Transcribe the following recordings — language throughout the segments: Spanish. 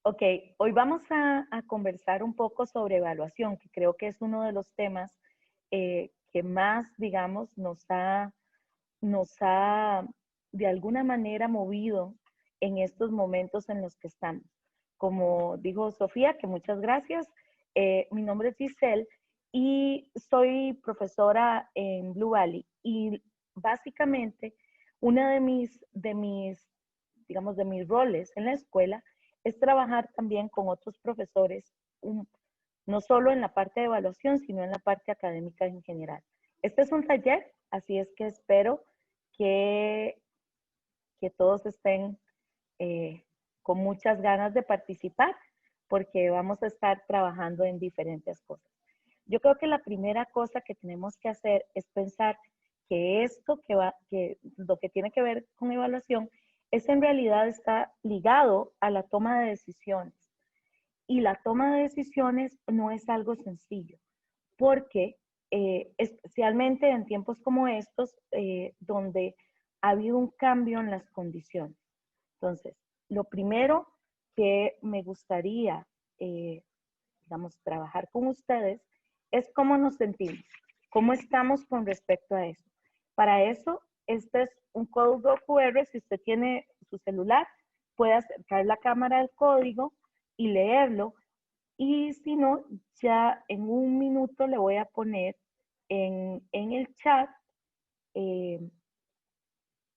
Ok, hoy vamos a conversar un poco sobre evaluación, que creo que es uno de los temas que más, digamos, nos ha de alguna manera movido en estos momentos en los que estamos. Como dijo Sofía, que muchas gracias. Mi nombre es Giselle y soy profesora en Blue Valley y básicamente una digamos, de mis roles en la escuela es trabajar también con otros profesores, no solo en la parte de evaluación, sino en la parte académica en general. Este es un taller, así es que espero que, que todos estén eh, con muchas ganas de participar, porque vamos a estar trabajando en diferentes cosas. Yo creo que la primera cosa que tenemos que hacer es pensar que que lo que tiene que ver con evaluación, es en realidad está ligado a la toma de decisiones. Y la toma de decisiones no es algo sencillo, porque especialmente en tiempos como estos, donde ha habido un cambio en las condiciones. Entonces, lo primero que me gustaría, digamos, trabajar con ustedes es cómo nos sentimos, cómo estamos con respecto a eso. Para eso, este es un código QR. Si usted tiene su celular, puede acercar la cámara al código y leerlo. Y si no, ya en un minuto le voy a poner en el chat eh,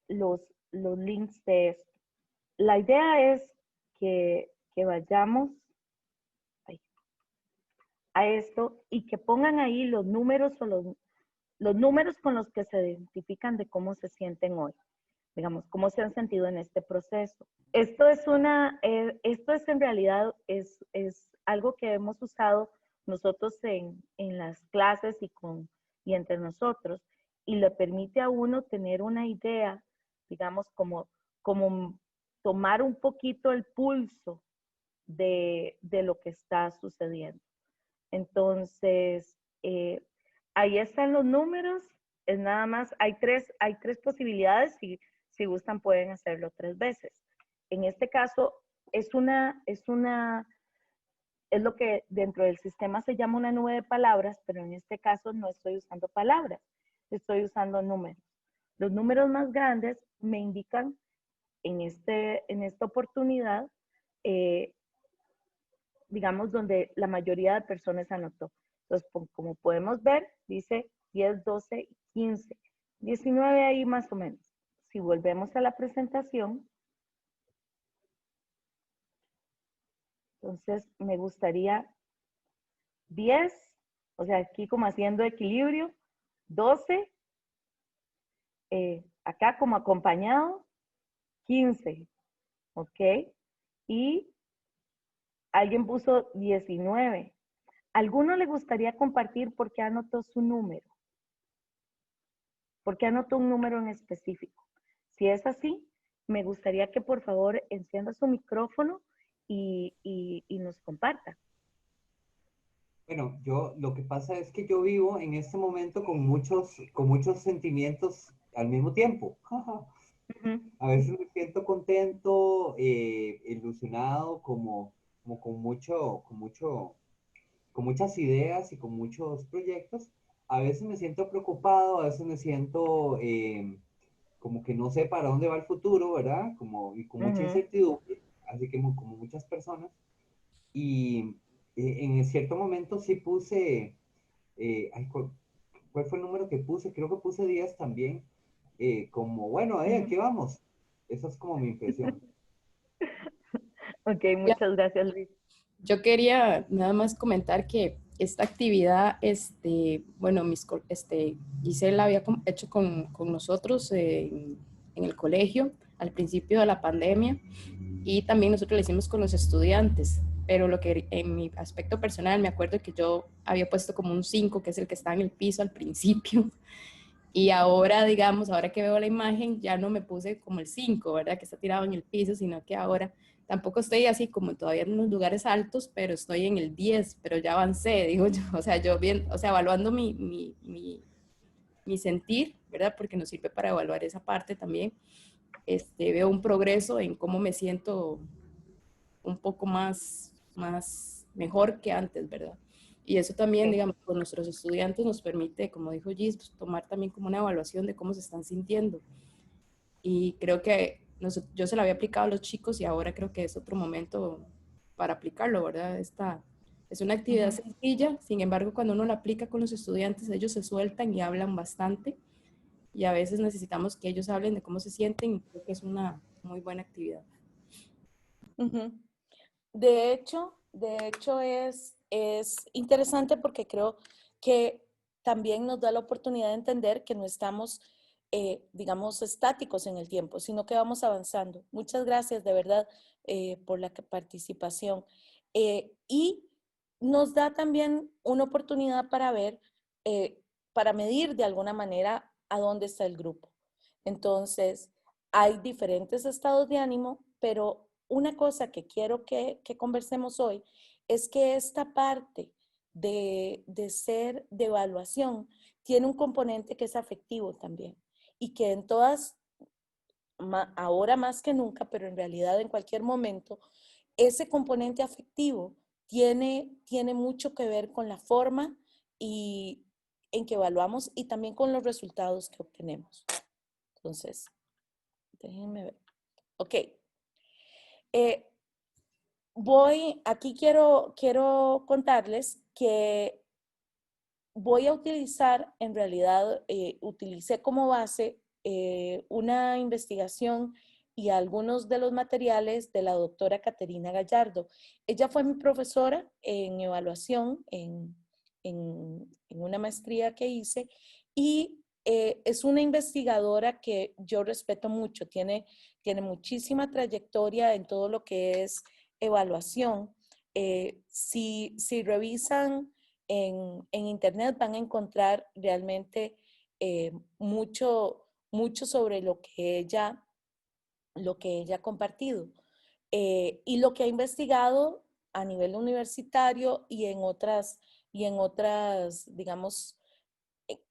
los, los links de esto. La idea es que vayamos a esto y que pongan ahí los números o los números con los que se identifican de cómo se sienten hoy, digamos, cómo se han sentido en este proceso. Esto es en realidad, es algo que hemos usado nosotros en las clases y entre nosotros, y le permite a uno tener una idea, digamos, como tomar un poquito el pulso de lo que está sucediendo. Entonces, ahí están los números, es nada más, hay tres posibilidades, si gustan pueden hacerlo 3 veces. En este caso, es lo que dentro del sistema se llama una nube de palabras, pero en este caso no estoy usando palabras, estoy usando números. Los números más grandes me indican en esta oportunidad, eh, digamos, donde la mayoría de personas anotó. Entonces, como podemos ver, dice 10, 12, 15, 19 ahí más o menos. Si volvemos a la presentación, entonces me gustaría 10, o sea, aquí como haciendo equilibrio, 12, acá como acompañado, 15, ¿ok? Y alguien puso 19. ¿Alguno le gustaría compartir por qué anotó su número? ¿Por qué anotó un número en específico? Si es así, me gustaría que por favor encienda su micrófono y nos comparta. Bueno, yo lo que pasa es que yo vivo en este momento con muchos sentimientos al mismo tiempo. Ujú, A veces me siento contento, ilusionado, como con muchas ideas y con muchos proyectos. A veces me siento preocupado, a veces me siento como que no sé para dónde va el futuro, ¿verdad? Y con mucha ujú. incertidumbre, así que como muchas personas. Y en cierto momento sí puse, ay, ¿cuál fue el número que puse? Creo que puse 10 también, como, bueno, Ujú. aquí vamos. Esa es como mi impresión. Ok, muchas gracias, Luis. Yo quería nada más comentar que esta actividad, bueno, Gisela había hecho con nosotros en el colegio al principio de la pandemia y también nosotros lo hicimos con los estudiantes, pero lo que en mi aspecto personal me acuerdo que yo había puesto como un 5, que es el que está en el piso al principio, y ahora, digamos, ahora que veo la imagen, ya no me puse como el 5, ¿verdad? Que está tirado en el piso, sino que ahora tampoco estoy así como todavía en unos lugares altos, pero estoy en el 10, pero ya avancé, digo yo, o sea, yo bien, o sea, evaluando mi sentir, ¿verdad? Porque nos sirve para evaluar esa parte también. Veo un progreso en cómo me siento un poco más mejor que antes, ¿verdad? Y eso también, Sí. digamos, con nuestros estudiantes nos permite, como dijo Gis, pues, tomar también como una evaluación de cómo se están sintiendo. Y creo que yo se lo había aplicado a los chicos y ahora creo que es otro momento para aplicarlo, ¿verdad? Es una actividad Ujú. sencilla, sin embargo, cuando uno la aplica con los estudiantes, ellos se sueltan y hablan bastante y a veces necesitamos que ellos hablen de cómo se sienten y creo que es una muy buena actividad. Ujú. De hecho es interesante porque creo que también nos da la oportunidad de entender que no estamos, digamos, estáticos en el tiempo, sino que vamos avanzando. Muchas gracias de verdad por la participación. Y nos da también una oportunidad para ver, para medir de alguna manera a dónde está el grupo. Entonces, hay diferentes estados de ánimo, pero una cosa que quiero que conversemos hoy es que esta parte de ser de evaluación tiene un componente que es afectivo también y que en todas, ahora más que nunca, pero en realidad en cualquier momento, ese componente afectivo tiene mucho que ver con la forma y en que evaluamos y también con los resultados que obtenemos. Entonces, déjenme ver. Ok. Eh, aquí quiero contarles que voy a utilizar, en realidad, utilicé como base una investigación y algunos de los materiales de la doctora Caterina Gallardo. Ella fue mi profesora en evaluación en una maestría que hice y es una investigadora que yo respeto mucho, tiene muchísima trayectoria en todo lo que es evaluación. Si revisan en internet van a encontrar realmente mucho sobre lo que ella ha compartido y lo que ha investigado a nivel universitario y en otras, digamos,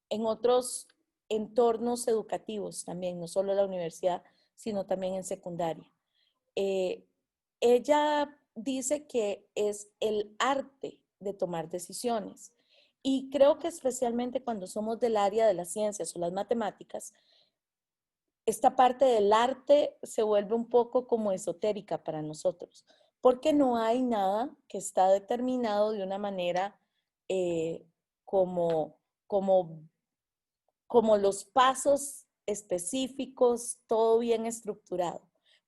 en otros entornos educativos también, no solo la universidad, sino también en secundaria. Eh, Ella dice que es el arte de tomar decisiones. Y creo que especialmente cuando somos del área de las ciencias o las matemáticas, esta parte del arte se vuelve un poco como esotérica para nosotros, porque no hay nada que está determinado de una manera como, como, como los pasos específicos, todo bien estructurado.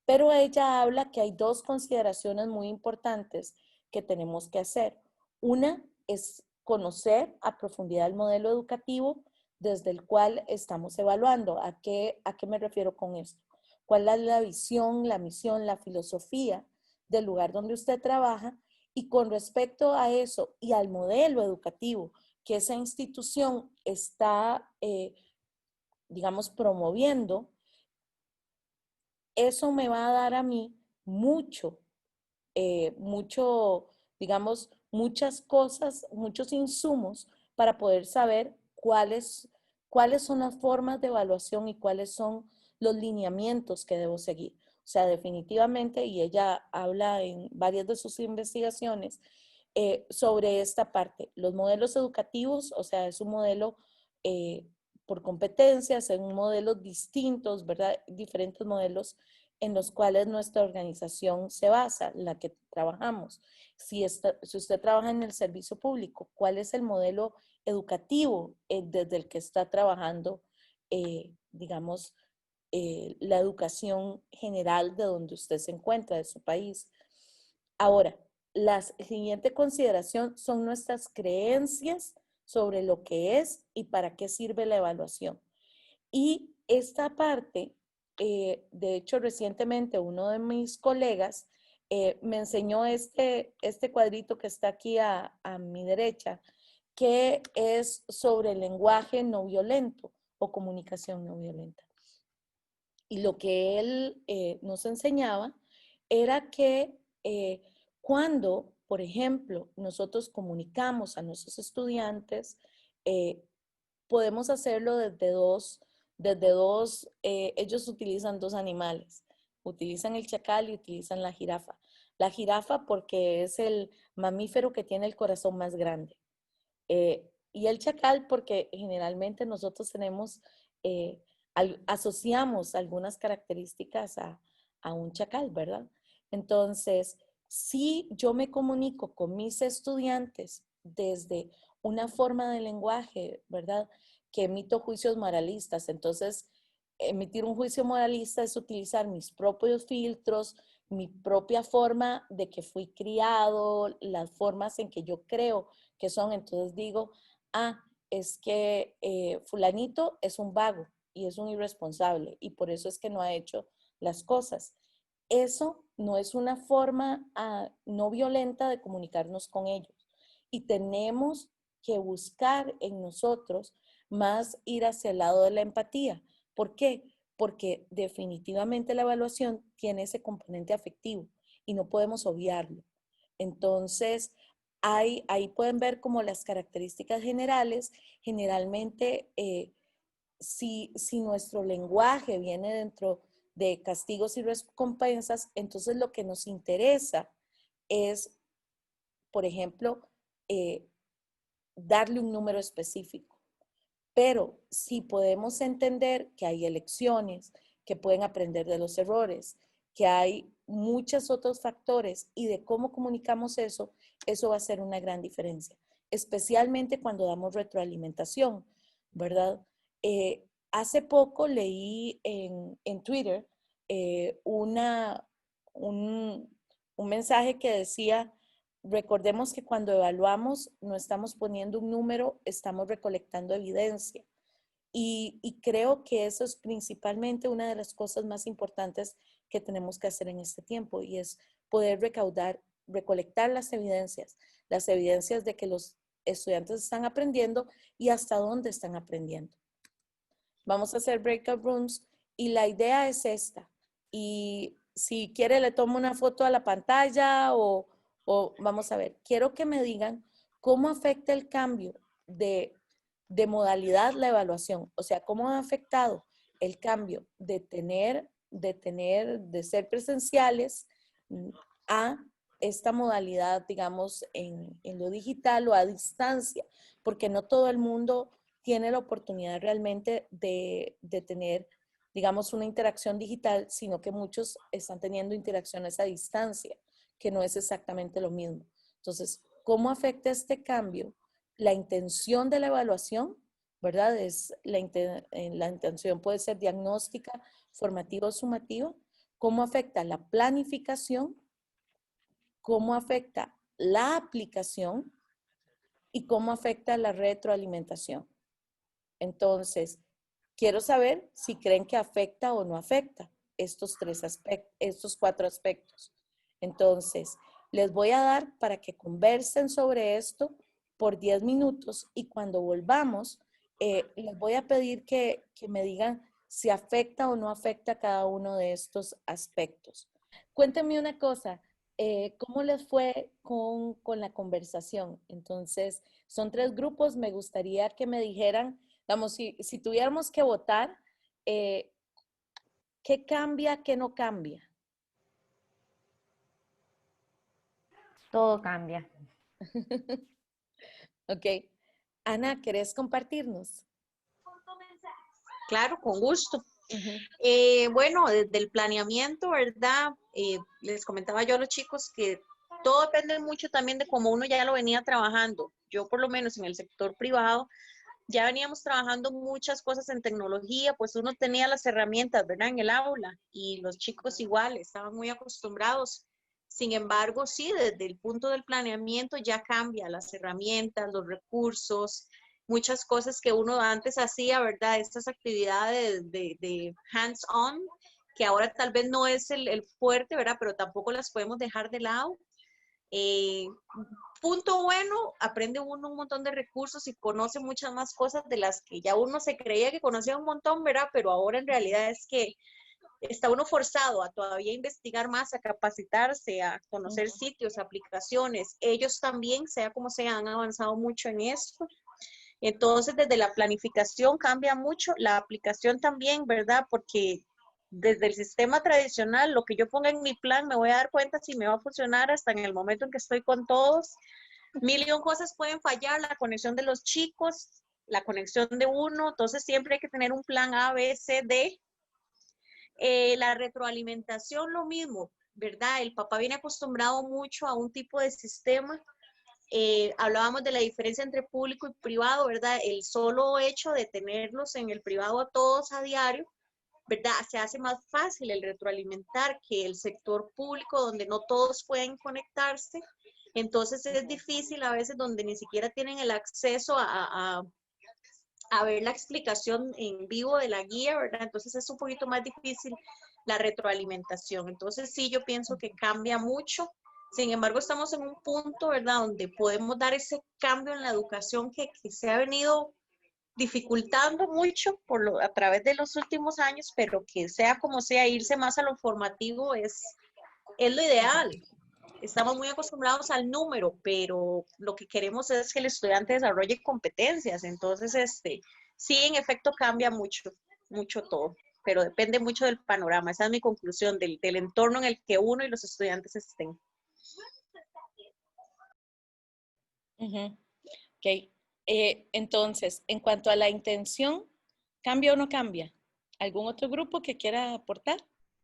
Pero ella habla que hay dos consideraciones muy importantes que tenemos que hacer. Una es conocer a profundidad el modelo educativo desde el cual estamos evaluando. ¿A qué me refiero con esto? ¿Cuál es la visión, la misión, la filosofía del lugar donde usted trabaja? Y con respecto a eso y al modelo educativo que esa institución está, digamos, promoviendo, eso me va a dar a mí mucho, digamos, muchas cosas, muchos insumos para poder saber cuáles son las formas de evaluación y cuáles son los lineamientos que debo seguir. O sea, definitivamente, y ella habla en varias de sus investigaciones sobre esta parte. Los modelos educativos, o sea, es un modelo por competencias, son modelos distintos, ¿verdad? Diferentes modelos en los cuales nuestra organización se basa, la que trabajamos. Si usted trabaja en el servicio público, ¿cuál es el modelo educativo desde el que está trabajando, digamos, la educación general de donde usted se encuentra, de su país? Ahora, la siguiente consideración son nuestras creencias sobre lo que es y para qué sirve la evaluación. Y esta parte, de hecho, recientemente uno de mis colegas me enseñó este cuadrito que está aquí a mi derecha, que es sobre el lenguaje no violento o comunicación no violenta. Y lo que él nos enseñaba era que cuando, por ejemplo, nosotros comunicamos a nuestros estudiantes, podemos hacerlo ellos utilizan dos animales, utilizan el chacal y utilizan la jirafa. La jirafa porque es el mamífero que tiene el corazón más grande. Y el chacal porque generalmente nosotros tenemos, asociamos algunas características a un chacal, ¿verdad? Entonces, si yo me comunico con mis estudiantes desde una forma de lenguaje, ¿verdad? Que emito juicios moralistas. Entonces, emitir un juicio moralista es utilizar mis propios filtros, mi propia forma de que fui criado, las formas en que yo creo que son. Entonces digo, es que fulanito es un vago y es un irresponsable y por eso es que no ha hecho las cosas. Eso no es una forma no violenta de comunicarnos con ellos. Y tenemos que buscar en nosotros más ir hacia el lado de la empatía. ¿Por qué? Porque definitivamente la evaluación tiene ese componente afectivo y no podemos obviarlo. Entonces, ahí pueden ver como las características generales. Generalmente, si nuestro lenguaje viene dentro de castigos y recompensas, entonces lo que nos interesa es, por ejemplo, darle un número específico. Pero si podemos entender que hay elecciones, que pueden aprender de los errores, que hay muchos otros factores y de cómo comunicamos eso, eso va a ser una gran diferencia, especialmente cuando damos retroalimentación, ¿verdad? Hace poco leí en Twitter un mensaje que decía, recordemos que cuando evaluamos no estamos poniendo un número, estamos recolectando evidencia. Y creo que eso es principalmente una de las cosas más importantes que tenemos que hacer en este tiempo y es poder recolectar las evidencias de que los estudiantes están aprendiendo y hasta dónde están aprendiendo. Vamos a hacer breakout rooms y la idea es esta. Y si quiere le tomo una foto a la pantalla o vamos a ver, quiero que me digan cómo afecta el cambio de modalidad la evaluación. O sea, cómo ha afectado el cambio de ser presenciales a esta modalidad, digamos, en lo digital o a distancia, porque no todo el mundo tiene la oportunidad realmente de tener, digamos, una interacción digital, sino que muchos están teniendo interacciones a distancia, que no es exactamente lo mismo. Entonces, ¿cómo afecta este cambio la intención de la evaluación? ¿Verdad? La intención puede ser diagnóstica, formativa o sumativa. ¿Cómo afecta la planificación? ¿Cómo afecta la aplicación? ¿Y cómo afecta la retroalimentación? Entonces, quiero saber si creen que afecta o no afecta estos 4 aspectos. Entonces, les voy a dar para que conversen sobre esto por 10 minutos y cuando volvamos, les voy a pedir que me digan si afecta o no afecta cada uno de estos aspectos. Cuéntenme una cosa, ¿cómo les fue con la conversación? Entonces, son 3 grupos, me gustaría que me dijeran, vamos, si tuviéramos que votar, ¿qué cambia, qué no cambia? Todo cambia. Ok. Ana, ¿querés compartirnos? Claro, con gusto. Bueno, desde el planeamiento, ¿verdad? Les comentaba yo a los chicos que todo depende mucho también de cómo uno ya lo venía trabajando. Yo por lo menos en el sector privado ya veníamos trabajando muchas cosas en tecnología, pues uno tenía las herramientas, ¿verdad? En el aula y los chicos igual, estaban muy acostumbrados. Sin embargo, sí, desde el punto del planeamiento ya cambia las herramientas, los recursos, muchas cosas que uno antes hacía, ¿verdad? Estas actividades de hands-on, que ahora tal vez no es el fuerte, ¿verdad? Pero tampoco las podemos dejar de lado. Punto bueno, aprende uno un montón de recursos y conoce muchas más cosas de las que ya uno se creía que conocía un montón, ¿verdad? Pero ahora en realidad es que está uno forzado a todavía investigar más, a capacitarse, a conocer sitios, aplicaciones. Ellos también, sea como sea, han avanzado mucho en esto. Entonces, desde la planificación cambia mucho, la aplicación también, ¿verdad? Porque desde el sistema tradicional, lo que yo ponga en mi plan, me voy a dar cuenta si me va a funcionar hasta en el momento en que estoy con todos. Mil y un cosas pueden fallar, la conexión de los chicos, la conexión de uno, entonces siempre hay que tener un plan A, B, C, D. La retroalimentación, lo mismo, ¿verdad? El papá viene acostumbrado mucho a un tipo de sistema. Hablábamos de la diferencia entre público y privado, ¿verdad? El solo hecho de tenerlos en el privado a todos a diario, ¿verdad? Se hace más fácil el retroalimentar que el sector público donde no todos pueden conectarse. Entonces es difícil a veces donde ni siquiera tienen el acceso a ver la explicación en vivo de la guía, ¿verdad? Entonces es un poquito más difícil la retroalimentación. Entonces sí, yo pienso que cambia mucho. Sin embargo, estamos en un punto, ¿verdad?, donde podemos dar ese cambio en la educación que se ha venido dificultando mucho a través de los últimos años, pero que sea como sea, irse más a lo formativo es lo ideal. Estamos muy acostumbrados al número, pero lo que queremos es que el estudiante desarrolle competencias. Entonces, sí, en efecto cambia mucho, mucho todo, pero depende mucho del panorama. Esa es mi conclusión, del entorno en el que uno y los estudiantes estén. Ok. Entonces, en cuanto a la intención, ¿cambia o no cambia? ¿Algún otro grupo que quiera aportar?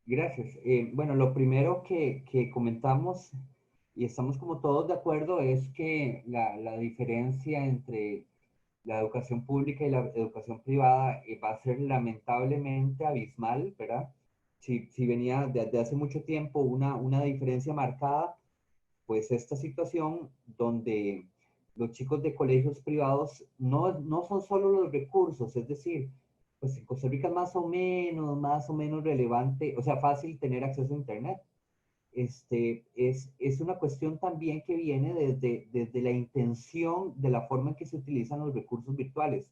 Gracias. Bueno, lo primero que comentamos y estamos como todos de acuerdo es que la diferencia entre la educación pública y la educación privada va a ser lamentablemente abismal, ¿verdad? Si venía desde hace mucho tiempo una diferencia marcada, pues esta situación donde los chicos de colegios privados no son solo los recursos, es decir, pues en Costa Rica es más o menos relevante, o sea, fácil tener acceso a Internet. Es una cuestión también que viene desde la intención de la forma en que se utilizan los recursos virtuales,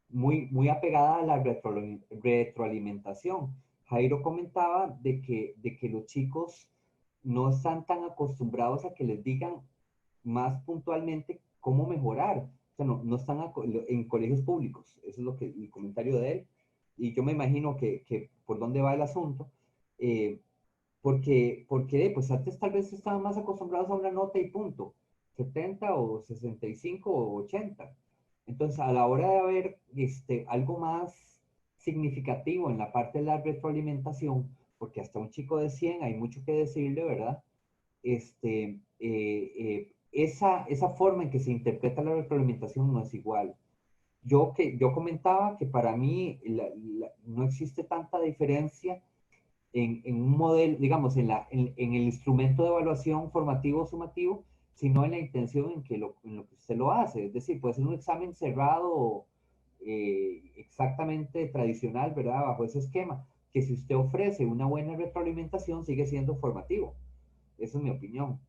muy apegada a la retroalimentación. Jairo comentaba de que los chicos no están tan acostumbrados a que les digan más puntualmente cómo mejorar. O sea, no están en colegios públicos. Eso es lo que el comentario de él. Y yo me imagino que por dónde va el asunto. Porque pues antes tal vez estaban más acostumbrados a una nota y punto. 70 o 65 o 80. Entonces, a la hora de haber algo más significativo en la parte de la retroalimentación, porque hasta un chico de 100 hay mucho que decirle, ¿verdad? Esa forma en que se interpreta la retroalimentación no es igual. Yo comentaba que para mí no existe tanta diferencia en un modelo, digamos, en el instrumento de evaluación formativo o sumativo, sino en la intención en lo que usted lo hace. Es decir, puede ser un examen cerrado, exactamente tradicional, ¿verdad? Bajo ese esquema, que si usted ofrece una buena retroalimentación, sigue siendo formativo. Esa es mi opinión.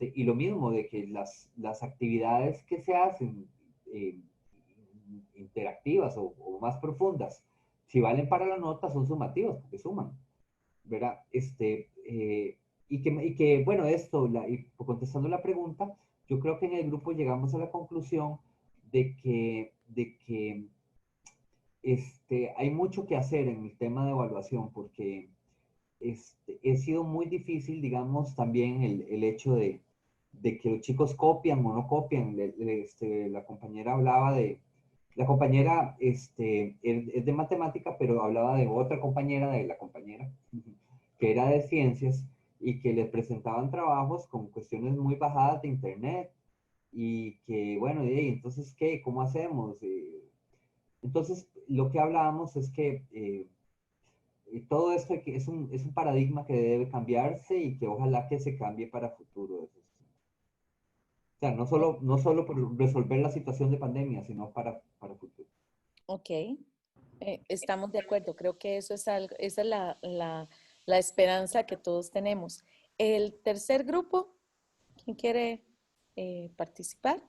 Y lo mismo de que las actividades que se hacen interactivas o más profundas, si valen para la nota, son sumativas, porque suman, ¿verdad? Bueno, y contestando la pregunta, yo creo que en el grupo llegamos a la conclusión de que hay mucho que hacer en el tema de evaluación, porque ha sido muy difícil, digamos, también el hecho de que los chicos copian o no copian. La compañera hablaba la compañera es de matemática, pero hablaba de otra compañera, de la compañera, que era de ciencias, y que les presentaban trabajos con cuestiones muy bajadas de internet, y que, bueno, entonces, ¿qué? ¿Cómo hacemos? Entonces, lo que hablábamos es que todo esto es un paradigma que debe cambiarse y que ojalá que se cambie para futuro. O sea, no solo por resolver la situación de pandemia, sino para futuro. Ok, estamos de acuerdo. Creo que eso es algo, esa es la esperanza que todos tenemos. El tercer grupo, ¿quién quiere participar?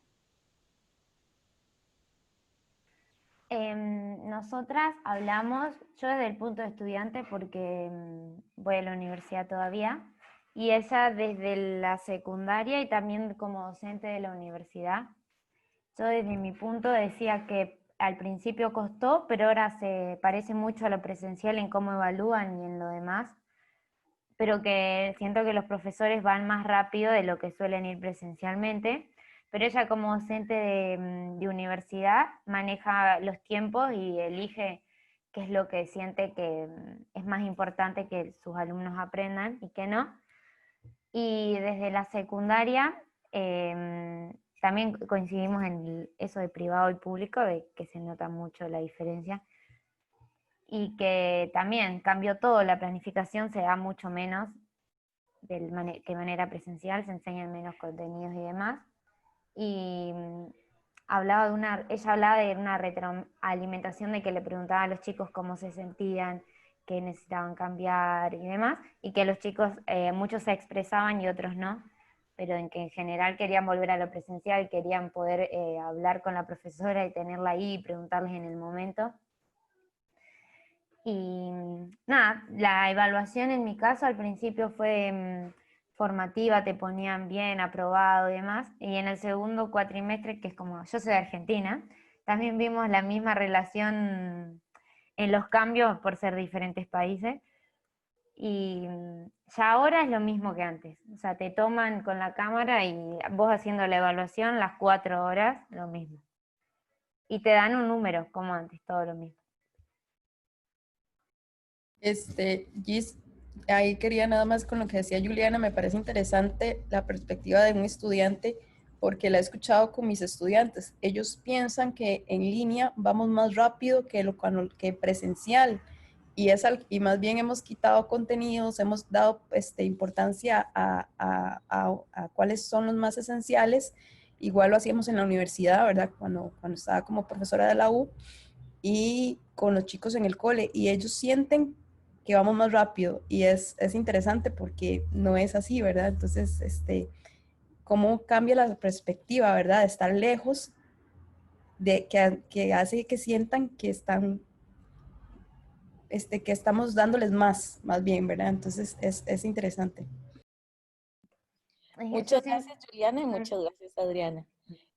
Nosotras hablamos, yo desde el punto de estudiante porque voy a la universidad todavía, y ella desde la secundaria y también como docente de la universidad. Yo desde mi punto decía que al principio costó, pero ahora se parece mucho a lo presencial en cómo evalúan y en lo demás, pero que siento que los profesores van más rápido de lo que suelen ir presencialmente, pero ella como docente de universidad maneja los tiempos y elige qué es lo que siente que es más importante que sus alumnos aprendan y qué no. Y desde la secundaria también coincidimos en eso de privado y público, de que se nota mucho la diferencia. Y que también cambió todo, la planificación se da mucho menos que manera presencial, se enseñan menos contenidos y demás. Y ella hablaba de una retroalimentación, de que le preguntaba a los chicos cómo se sentían, qué necesitaban cambiar y demás, y que los chicos, muchos se expresaban y otros no, pero en que en general querían volver a lo presencial, querían poder hablar con la profesora y tenerla ahí y preguntarles en el momento. Y nada, la evaluación en mi caso al principio fue formativa, te ponían bien, aprobado y demás, y en el segundo cuatrimestre, que es como, yo soy de Argentina, también vimos la misma relación en los cambios por ser diferentes países, y ya ahora es lo mismo que antes, o sea, te toman con la cámara y vos haciendo la evaluación las 4 horas, lo mismo, y te dan un número, como antes, todo lo mismo. Gis, ahí quería nada más con lo que decía Juliana, me parece interesante la perspectiva de un estudiante, porque la he escuchado con mis estudiantes. Ellos piensan que en línea vamos más rápido que presencial, y más bien hemos quitado contenidos, hemos dado importancia a cuáles son los más esenciales. Igual lo hacíamos en la universidad, ¿verdad? Cuando estaba como profesora de la U, y con los chicos en el cole, y ellos sienten que vamos más rápido, y es interesante porque no es así, ¿verdad? Entonces, cómo cambia la perspectiva, ¿verdad? De estar lejos, que hace que sientan que que estamos dándoles más bien, ¿verdad? Entonces, es interesante. Muchas gracias, Juliana, y muchas gracias, Adriana.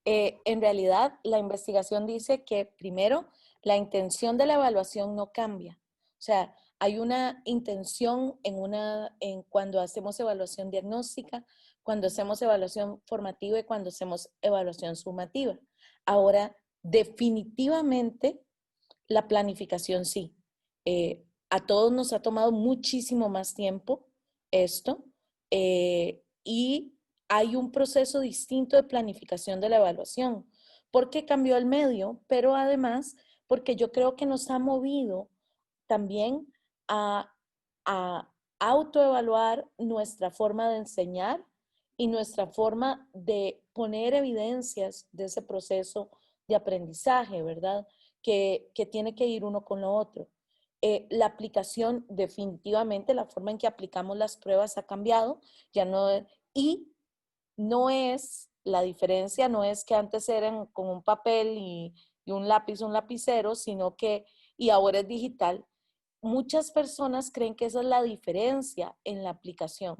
En realidad, la investigación dice que, primero, la intención de la evaluación no cambia. O sea, hay una intención en cuando hacemos evaluación diagnóstica, cuando hacemos evaluación formativa y cuando hacemos evaluación sumativa. Ahora, definitivamente, la planificación sí. A todos nos ha tomado muchísimo más tiempo esto, y hay un proceso distinto de planificación de la evaluación, porque cambió el medio, pero además porque yo creo que nos ha movido también a autoevaluar nuestra forma de enseñar y nuestra forma de poner evidencias de ese proceso de aprendizaje, ¿verdad? Que tiene que ir uno con lo otro. La aplicación, definitivamente, la forma en que aplicamos las pruebas ha cambiado, ya no, y no es, la diferencia no es que antes eran con un papel y un lápiz, un lapicero, sino que, y ahora es digital. Muchas personas creen que esa es la diferencia en la aplicación,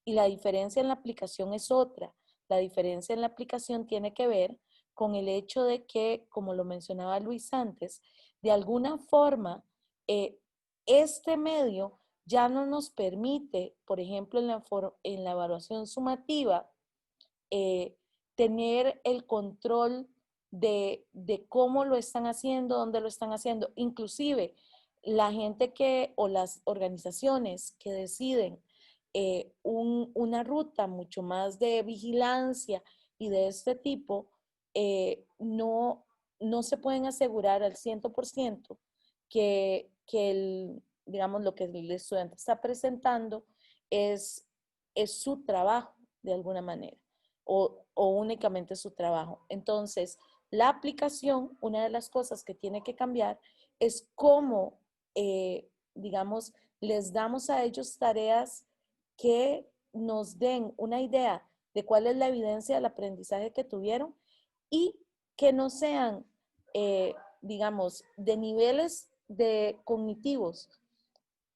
y la diferencia en la aplicación es otra. La diferencia en la aplicación tiene que ver con el hecho de que, como lo mencionaba Luis antes, de alguna forma, este medio ya no nos permite, por ejemplo, en la evaluación sumativa, tener el control de cómo lo están haciendo, dónde lo están haciendo. Inclusive, la gente o las organizaciones que deciden una ruta mucho más de vigilancia y de este tipo, no se pueden asegurar al 100% que digamos, lo que el estudiante está presentando es su trabajo de alguna manera, o únicamente su trabajo. Entonces, la aplicación, una de las cosas que tiene que cambiar es cómo, digamos, les damos a ellos tareas que nos den una idea de cuál es la evidencia del aprendizaje que tuvieron, y que no sean, digamos, de niveles cognitivos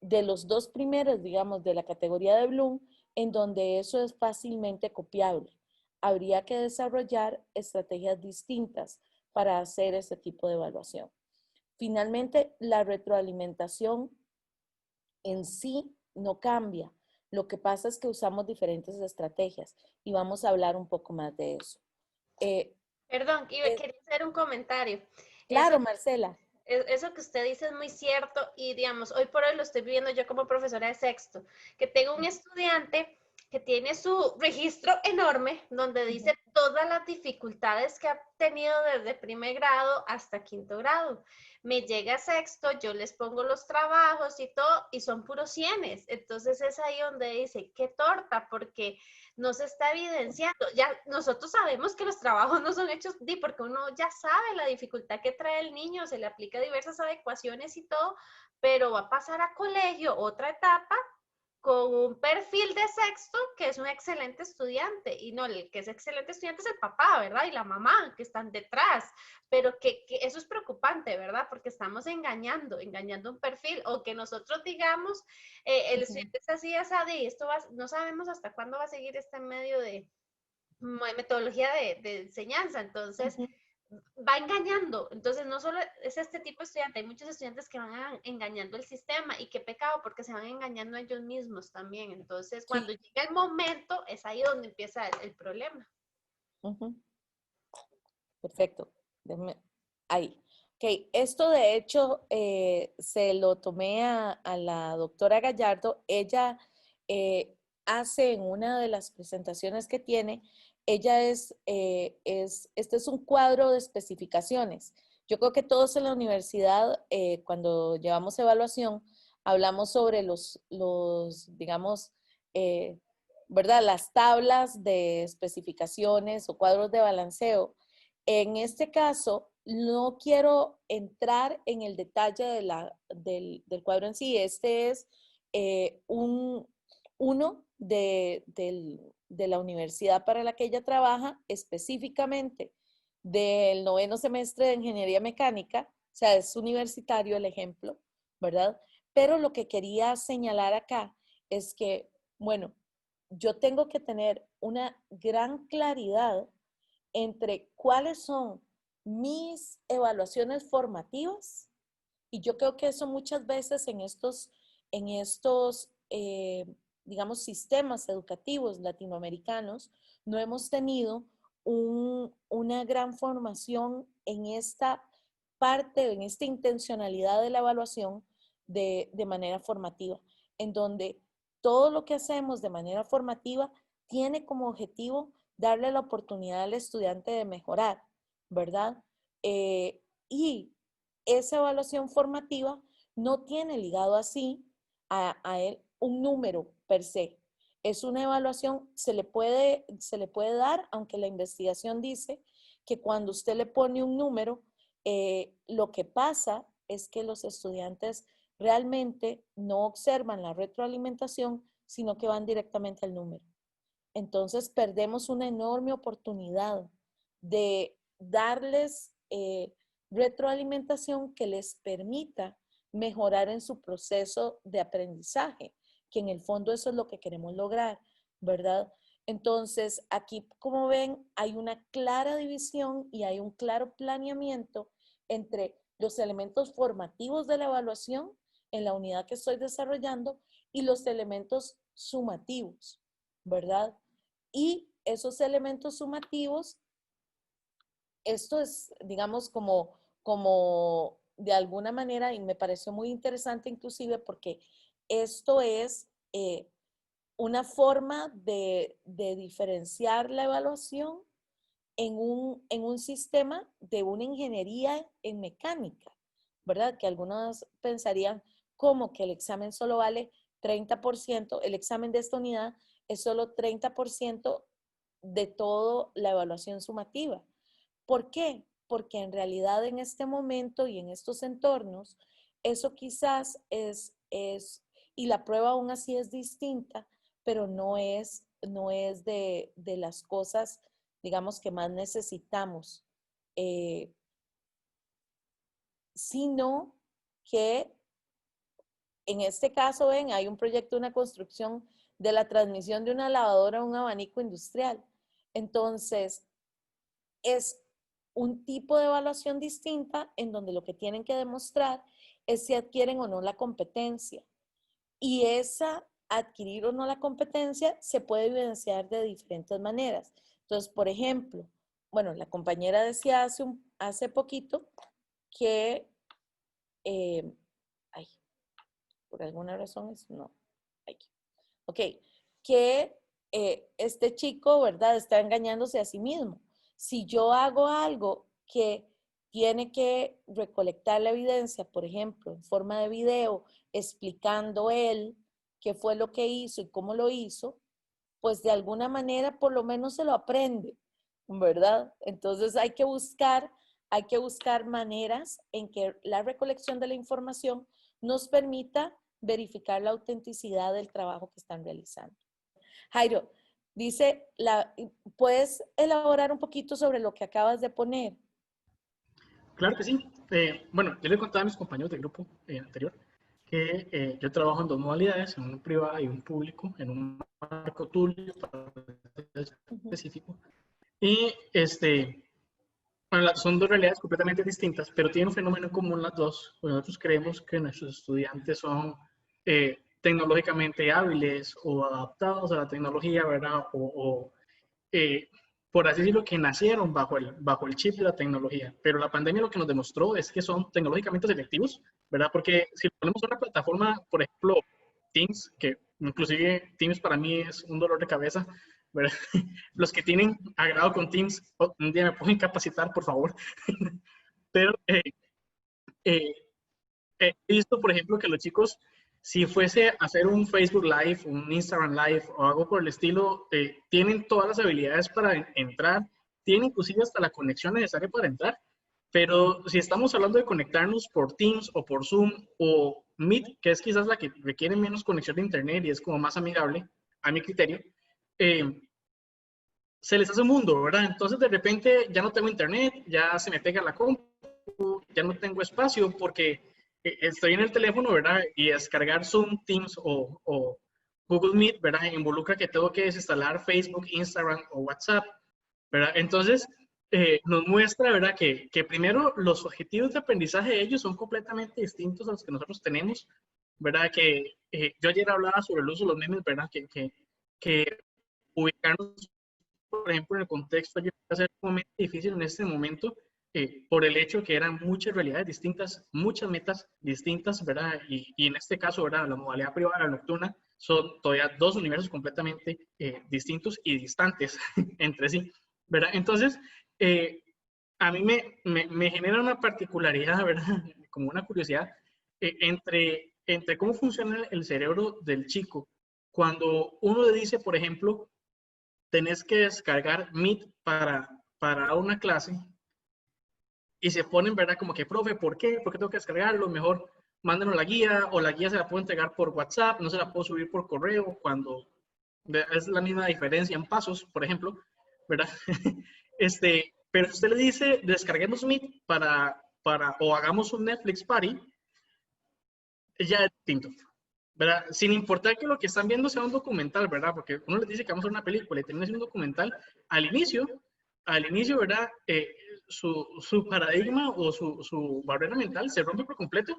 de los dos primeros, digamos, de la categoría de Bloom, en donde eso es fácilmente copiable. Habría que desarrollar estrategias distintas para hacer ese tipo de evaluación. Finalmente, la retroalimentación en sí no cambia. Lo que pasa es que usamos diferentes estrategias y vamos a hablar un poco más de eso. Perdón, quería hacer un comentario. Claro, Marcela. Eso que usted dice es muy cierto y digamos, hoy por hoy lo estoy viviendo yo como profesora de sexto, que tengo un estudiante que tiene su registro enorme donde dice todas las dificultades que ha tenido desde primer grado hasta quinto grado. Me llega a sexto, yo les pongo los trabajos y todo y son puros cienes. Entonces es ahí donde dice, qué torta, porque no se está evidenciando. Ya nosotros sabemos que los trabajos no son hechos porque uno ya sabe la dificultad que trae el niño, se le aplica diversas adecuaciones y todo, pero va a pasar a colegio, otra etapa, con un perfil de sexto que es un excelente estudiante, y no, el que es excelente estudiante es el papá, ¿verdad? Y la mamá que están detrás, pero que eso es preocupante, ¿verdad? Porque estamos engañando un perfil, o que nosotros digamos, el estudiante es así, esto no sabemos hasta cuándo va a seguir este medio de metodología de enseñanza, entonces va engañando. Entonces no solo es este tipo de estudiante, hay muchos estudiantes que van engañando el sistema, y qué pecado porque se van engañando a ellos mismos también. Entonces cuando llega el momento es ahí donde empieza el problema. Perfecto. Ahí. Ok, esto de hecho se lo tomé a la doctora Gallardo. Ella hace en una de las presentaciones que tiene, este es un cuadro de especificaciones. Yo creo que todos en la universidad, cuando llevamos evaluación, hablamos sobre digamos, ¿verdad? Las tablas de especificaciones o cuadros de balanceo. En este caso, no quiero entrar en el detalle del cuadro en sí. Este es uno de la universidad para la que ella trabaja, específicamente del 9º semestre de Ingeniería Mecánica. O sea, es universitario el ejemplo, ¿verdad? Pero lo que quería señalar acá es que, bueno, yo tengo que tener una gran claridad entre cuáles son mis evaluaciones formativas, y yo creo que eso muchas veces en estos digamos, sistemas educativos latinoamericanos no hemos tenido una gran formación en esta parte, en esta intencionalidad de la evaluación de manera formativa, en donde todo lo que hacemos de manera formativa tiene como objetivo darle la oportunidad al estudiante de mejorar, ¿verdad? Y esa evaluación formativa no tiene ligado así a él un número per se. Es una evaluación, se le puede dar, aunque la investigación dice que cuando usted le pone un número, lo que pasa es que los estudiantes realmente no observan la retroalimentación, sino que van directamente al número. Entonces perdemos una enorme oportunidad de darles retroalimentación que les permita mejorar en su proceso de aprendizaje, que en el fondo eso es lo que queremos lograr, ¿verdad? Entonces, aquí, como ven, hay una clara división y hay un claro planeamiento entre los elementos formativos de la evaluación en la unidad que estoy desarrollando y los elementos sumativos, ¿verdad? Y esos elementos sumativos, esto es, digamos, como de alguna manera, y me pareció muy interesante inclusive porque esto es una forma de diferenciar la evaluación en un sistema de una ingeniería en mecánica, ¿verdad? Que algunos pensarían como que el examen solo vale 30%, el examen de esta unidad es solo 30% de toda la evaluación sumativa. ¿Por qué? Porque en realidad en este momento y en estos entornos, eso quizás y la prueba aún así es distinta, pero no es de las cosas, digamos, que más necesitamos, sino que en este caso, ven, hay un proyecto, una construcción de la transmisión de una lavadora a un abanico industrial. Entonces, es un tipo de evaluación distinta en donde lo que tienen que demostrar es si adquieren o no la competencia. Y esa adquirir o no la competencia se puede evidenciar de diferentes maneras. Entonces, por ejemplo, bueno, la compañera decía hace poquito que, ay, por alguna razón no, aquí. Ok, que este chico, ¿verdad? Está engañándose a sí mismo. Si yo hago algo que tiene que recolectar la evidencia, por ejemplo, en forma de video, explicando él qué fue lo que hizo y cómo lo hizo, pues de alguna manera por lo menos se lo aprende, ¿verdad? Entonces hay que buscar maneras en que la recolección de la información nos permita verificar la autenticidad del trabajo que están realizando. Jairo, dice, ¿puedes elaborar un poquito sobre lo que acabas de poner? Claro que sí. Bueno, yo le contaba a mis compañeros del grupo anterior que yo trabajo en dos modalidades, en uno privado y un público, en un marco Tulio específico. Y bueno, son dos realidades completamente distintas, pero tienen un fenómeno en común las dos. Nosotros creemos que nuestros estudiantes son tecnológicamente hábiles o adaptados a la tecnología, ¿verdad? Por así decirlo, que nacieron bajo el chip de la tecnología. Pero la pandemia lo que nos demostró es que son tecnológicamente selectivos, ¿verdad? Porque si ponemos una plataforma, por ejemplo, Teams, que inclusive Teams para mí es un dolor de cabeza, ¿verdad? Los que tienen agrado con Teams, un día me pueden capacitar, por favor. Pero he visto, por ejemplo, que los chicos, si fuese a hacer un Facebook Live, un Instagram Live o algo por el estilo, tienen todas las habilidades para entrar, tienen inclusive hasta la conexión necesaria para entrar, pero si estamos hablando de conectarnos por Teams o por Zoom o Meet, que es quizás la que requiere menos conexión de internet y es como más amigable, a mi criterio, se les hace un mundo, ¿verdad? Entonces de repente ya no tengo internet, ya se me pega la compu, ya no tengo espacio porque estoy en el teléfono, ¿verdad? Y descargar Zoom, Teams o Google Meet, ¿verdad? Involucra que tengo que desinstalar Facebook, Instagram o WhatsApp, ¿verdad? Entonces, nos muestra, ¿verdad? Que primero los objetivos de aprendizaje de ellos son completamente distintos a los que nosotros tenemos, ¿verdad? Que yo ayer hablaba sobre el uso de los memes, ¿verdad? Que ubicarnos, por ejemplo, en el contexto, yo va a ser sumamente difícil en este momento por el hecho que eran muchas realidades distintas, muchas metas distintas, ¿verdad? Y en este caso, ¿verdad? La modalidad privada y la nocturna son todavía dos universos completamente distintos y distantes entre sí, ¿verdad? Entonces, a mí me genera una particularidad, ¿verdad? Como una curiosidad entre cómo funciona el cerebro del chico cuando uno le dice, por ejemplo, tenés que descargar Meet para una clase y se ponen, ¿verdad? Como que, profe, ¿por qué? ¿Por qué tengo que descargarlo? Mejor mándenos la guía o la guía se la puedo entregar por WhatsApp, no se la puedo subir por correo cuando es la misma diferencia en pasos, por ejemplo, ¿verdad? Pero si usted le dice, descarguemos Meet o hagamos un Netflix Party, ya es distinto, ¿verdad? Sin importar que lo que están viendo sea un documental, ¿verdad? Porque uno les dice que vamos a ver una película y termina siendo un documental, al inicio, ¿verdad? Su paradigma o su barrera mental se rompe por completo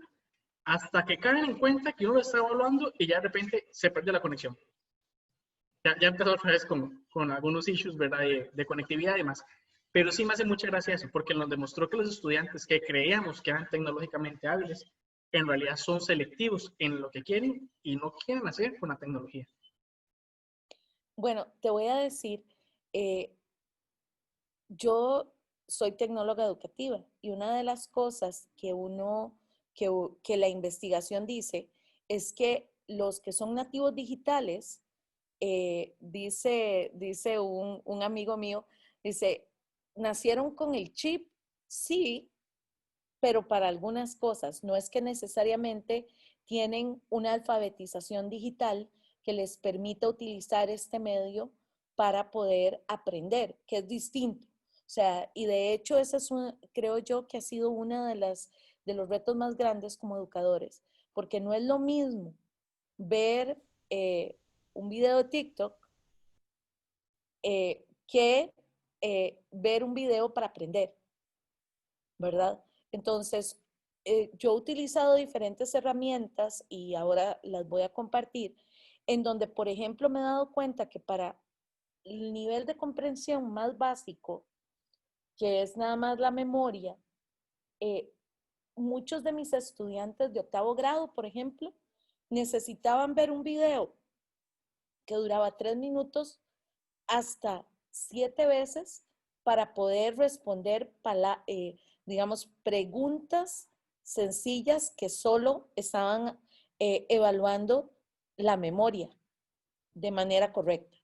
hasta que caen en cuenta que uno lo está evaluando y ya de repente se pierde la conexión. Ya empezó otra vez con algunos issues, ¿verdad? De conectividad y demás. Pero sí me hace mucha gracia eso, porque nos demostró que los estudiantes que creíamos que eran tecnológicamente hábiles, en realidad son selectivos en lo que quieren y no quieren hacer con la tecnología. Bueno, te voy a decir, yo soy tecnóloga educativa y una de las cosas que la investigación dice es que los que son nativos digitales, dice un amigo mío, dice, nacieron con el chip, sí, pero para algunas cosas, no es que necesariamente tienen una alfabetización digital que les permita utilizar este medio para poder aprender, que es distinto. O sea, y de hecho, ese es creo yo que ha sido uno de los retos más grandes como educadores, porque no es lo mismo ver un video de TikTok que ver un video para aprender. ¿verdad? Entonces, yo he utilizado diferentes herramientas y ahora las voy a compartir, en donde, por ejemplo, me he dado cuenta que para el nivel de comprensión más básico, que es nada más la memoria, muchos de mis estudiantes de 8º grado, por ejemplo, necesitaban ver un video que duraba 3 minutos hasta 7 veces para poder responder, digamos, preguntas sencillas que solo estaban evaluando la memoria de manera correcta.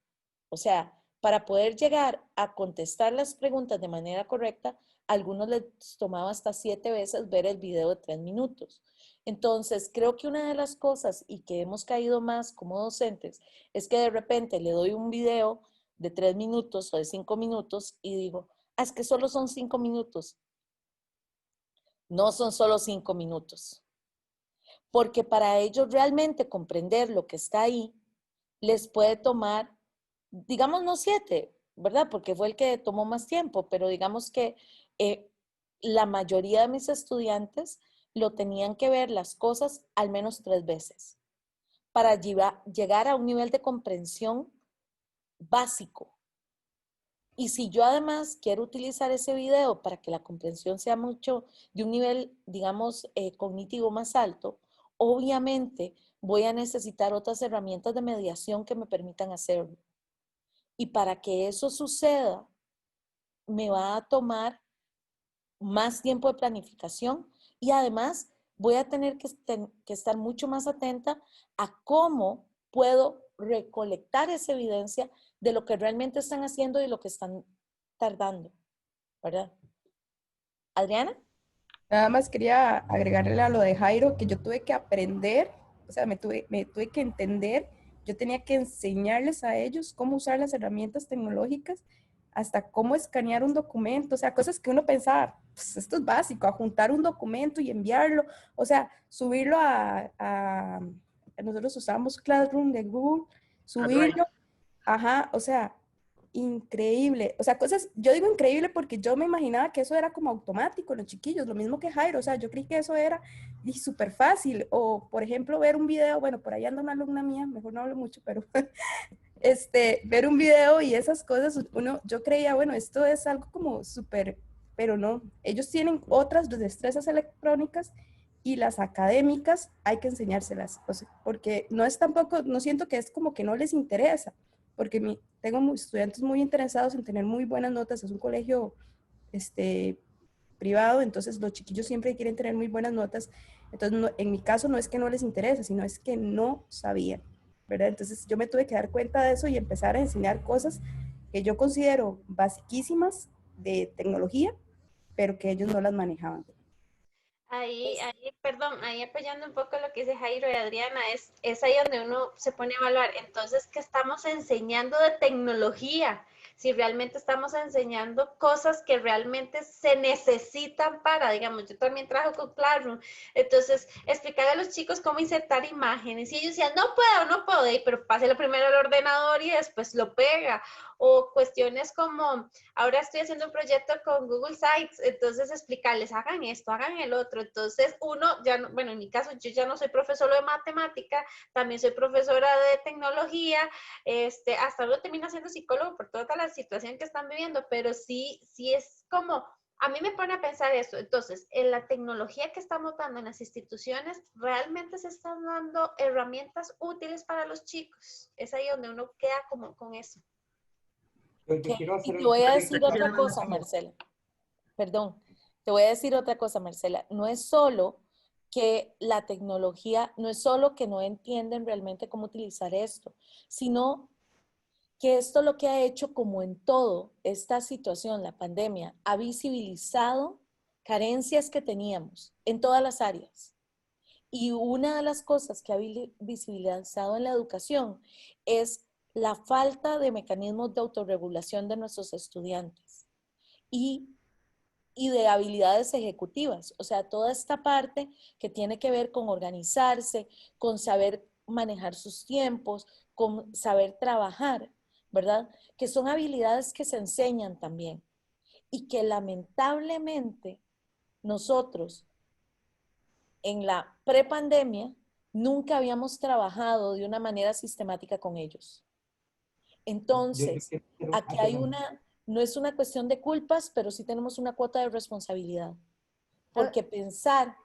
O sea, para poder llegar a contestar las preguntas de manera correcta, a algunos les tomaba hasta 7 veces ver el video de 3 minutos. Entonces, creo que una de las cosas y que hemos caído más como docentes es que de repente le doy un video de 3 minutos o de 5 minutos y digo, es que solo son 5 minutos. No son solo 5 minutos. Porque para ellos realmente comprender lo que está ahí, les puede tomar, digamos no 7, ¿verdad? Porque fue el que tomó más tiempo, pero digamos que la mayoría de mis estudiantes lo tenían que ver las cosas al menos 3 veces para llegar a un nivel de comprensión básico. Y si yo además quiero utilizar ese video para que la comprensión sea mucho de un nivel, digamos, cognitivo más alto, obviamente voy a necesitar otras herramientas de mediación que me permitan hacerlo. Y para que eso suceda, me va a tomar más tiempo de planificación y además voy a tener que estar mucho más atenta a cómo puedo recolectar esa evidencia de lo que realmente están haciendo y lo que están tardando, ¿verdad? Adriana. Nada más quería agregarle a lo de Jairo que yo tuve que aprender, o sea, me tuve que entender, yo tenía que enseñarles a ellos cómo usar las herramientas tecnológicas, hasta cómo escanear un documento, o sea, cosas que uno pensaba, pues esto es básico, a juntar un documento y enviarlo, o sea, subirlo nosotros usamos Classroom de Google, subirlo, ajá, o sea, increíble, o sea, cosas, yo digo increíble porque yo me imaginaba que eso era como automático, los chiquillos, lo mismo que Jairo, o sea, yo creí que eso era súper fácil, o por ejemplo ver un video, bueno, por ahí anda una alumna mía, mejor no hablo mucho, pero ver un video y esas cosas, yo creía, bueno, esto es algo como súper, pero no, ellos tienen otras destrezas electrónicas y las académicas hay que enseñárselas, o sea, porque no es tampoco, no siento que es como que no les interesa, porque tengo estudiantes muy interesados en tener muy buenas notas, es un colegio privado, entonces los chiquillos siempre quieren tener muy buenas notas, entonces en mi caso no es que no les interese, sino es que no sabían, ¿verdad? Entonces yo me tuve que dar cuenta de eso y empezar a enseñar cosas que yo considero basiquísimas de tecnología, pero que ellos no las manejaban. Perdón, ahí apoyando un poco lo que dice Jairo y Adriana, es ahí donde uno se pone a evaluar. Entonces, ¿qué estamos enseñando de tecnología? Si realmente estamos enseñando cosas que realmente se necesitan para, digamos, yo también trabajo con Classroom, entonces explicar a los chicos cómo insertar imágenes y ellos decían, no puedo, pero páselo primero al ordenador y después lo pega, o cuestiones como, ahora estoy haciendo un proyecto con Google Sites, entonces explicarles, hagan esto, hagan el otro, entonces uno, ya no, bueno, en mi caso yo ya no soy profesora de matemática, también soy profesora de tecnología, hasta luego termino siendo psicólogo por toda la situación que están viviendo, pero sí es como, a mí me pone a pensar eso. Entonces, en la tecnología que estamos dando en las instituciones, ¿realmente se están dando herramientas útiles para los chicos? Es ahí donde uno queda como con eso. Yo quiero hacer Y te voy a decir otra una cosa, Marcela. Perdón, te voy a decir otra cosa, Marcela. No es solo que la tecnología, no es solo que no entienden realmente cómo utilizar esto, sino que esto lo que ha hecho, como en todo, esta situación, la pandemia, ha visibilizado carencias que teníamos en todas las áreas. Y una de las cosas que ha visibilizado en la educación es la falta de mecanismos de autorregulación de nuestros estudiantes y de habilidades ejecutivas. O sea, toda esta parte que tiene que ver con organizarse, con saber manejar sus tiempos, con saber trabajar, ¿verdad? Que son habilidades que se enseñan también y que lamentablemente nosotros en la prepandemia nunca habíamos trabajado de una manera sistemática con ellos. Entonces, aquí hay no es una cuestión de culpas, pero sí tenemos una cuota de responsabilidad. Porque pensar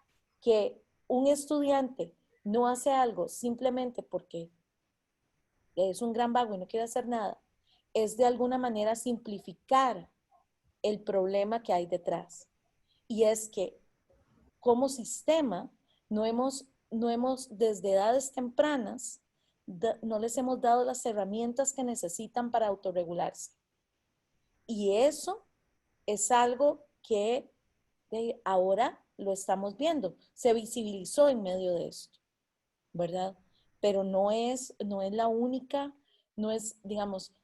que un estudiante no hace algo simplemente porque es un gran vago y no quiere hacer nada, es de alguna manera simplificar el problema que hay detrás. Y es que como sistema no hemos desde edades tempranas, no les hemos dado las herramientas que necesitan para autorregularse. Y eso es algo que ahora lo estamos viendo. Se visibilizó en medio de esto, ¿verdad? Pero no es la única, no es, digamos,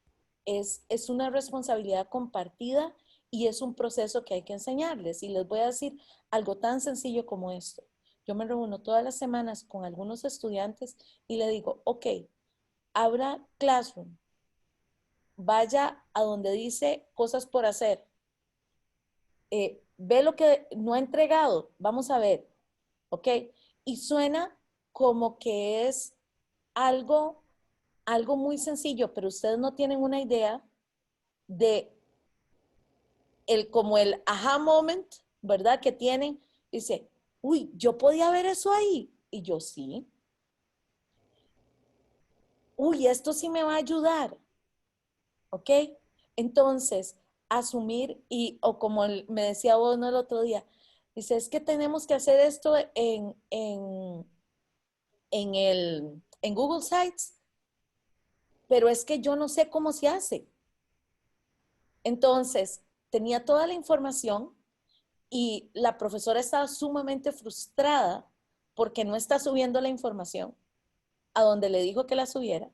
es una responsabilidad compartida y es un proceso que hay que enseñarles. Y les voy a decir algo tan sencillo como esto. Yo me reúno todas las semanas con algunos estudiantes y le digo, ok, abra Classroom, vaya a donde dice cosas por hacer, ve lo que no ha entregado, vamos a ver, ok, y suena como que es algo muy sencillo, pero ustedes no tienen una idea de como el aha moment, ¿verdad? Que tienen, dice, uy, yo podía ver eso ahí, y yo sí. Uy, esto sí me va a ayudar, ¿ok? Entonces, asumir o como me decía vos el otro día, dice, es que tenemos que hacer esto en Google Sites, pero es que yo no sé cómo se hace. Entonces, tenía toda la información y la profesora estaba sumamente frustrada porque no está subiendo la información a donde le dijo que la subiera.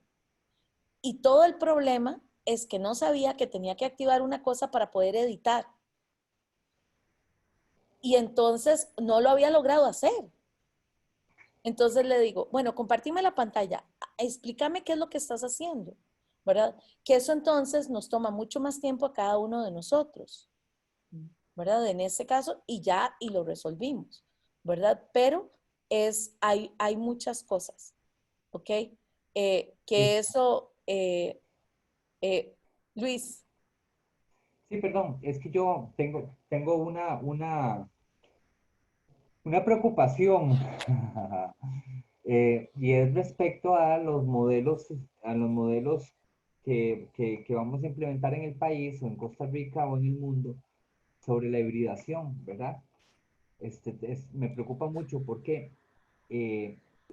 Y todo el problema es que no sabía que tenía que activar una cosa para poder editar. Y entonces no lo había logrado hacer. Entonces le digo, bueno, compartime la pantalla, explícame qué es lo que estás haciendo, ¿verdad? Que eso entonces nos toma mucho más tiempo a cada uno de nosotros, ¿verdad? En ese caso, y lo resolvimos, ¿verdad? Pero hay muchas cosas, ¿ok? Que eso, Luis. Sí, perdón, es que yo tengo una preocupación y es respecto a los modelos que vamos a implementar en el país o en Costa Rica o en el mundo sobre la hibridación, ¿verdad? Me preocupa mucho porque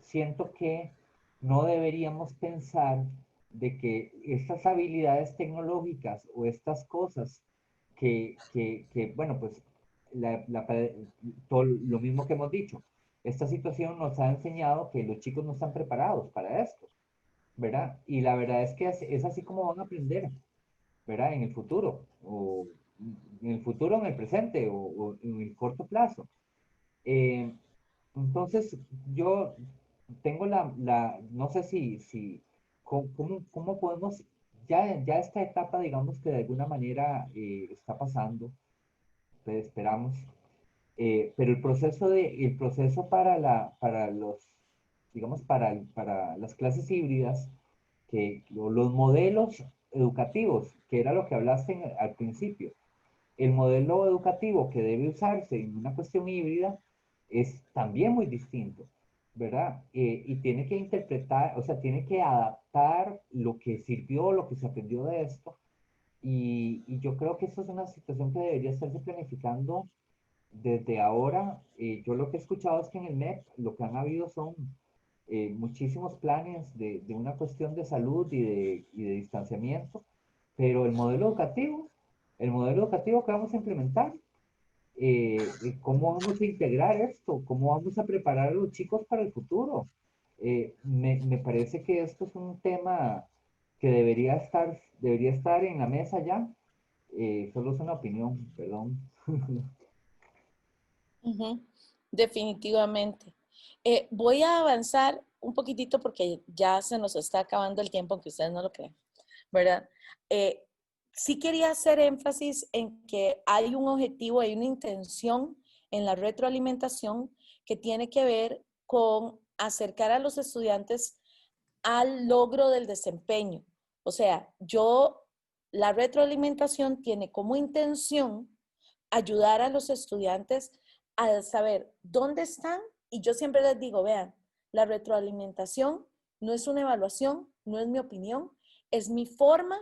siento que no deberíamos pensar de que estas habilidades tecnológicas o estas cosas bueno, pues todo lo mismo que hemos dicho, esta situación nos ha enseñado que los chicos no están preparados para esto, ¿verdad? Y la verdad es que es así como van a aprender, ¿verdad? En el futuro, o en el futuro, en el presente, o en el corto plazo. Eh, entonces, yo tengo no sé cómo podemos, ya esta etapa, digamos que de alguna manera está pasando, pues esperamos, pero el proceso para digamos, para las clases híbridas, o los modelos educativos, que era lo que hablaste al principio, el modelo educativo que debe usarse en una cuestión híbrida es también muy distinto, ¿verdad? Y tiene que interpretar, o sea, tiene que adaptar lo que sirvió, lo que se aprendió de esto. Y yo creo que eso es una situación que debería estarse planificando desde ahora. Yo lo que he escuchado es que en el MEP lo que han habido son muchísimos planes de una cuestión de salud y de distanciamiento, pero el modelo educativo que vamos a implementar, cómo vamos a integrar esto, cómo vamos a preparar a los chicos para el futuro. Me parece que esto es un tema que debería estar en la mesa ya. Solo es una opinión, perdón. Definitivamente. Voy a avanzar un poquitito porque ya se nos está acabando el tiempo, aunque ustedes no lo crean, ¿verdad? Sí quería hacer énfasis en que hay un objetivo, hay una intención en la retroalimentación que tiene que ver con acercar a los estudiantes al logro del desempeño. O sea, la retroalimentación tiene como intención ayudar a los estudiantes a saber dónde están, y yo siempre les digo, vean, la retroalimentación no es una evaluación, no es mi opinión, es mi forma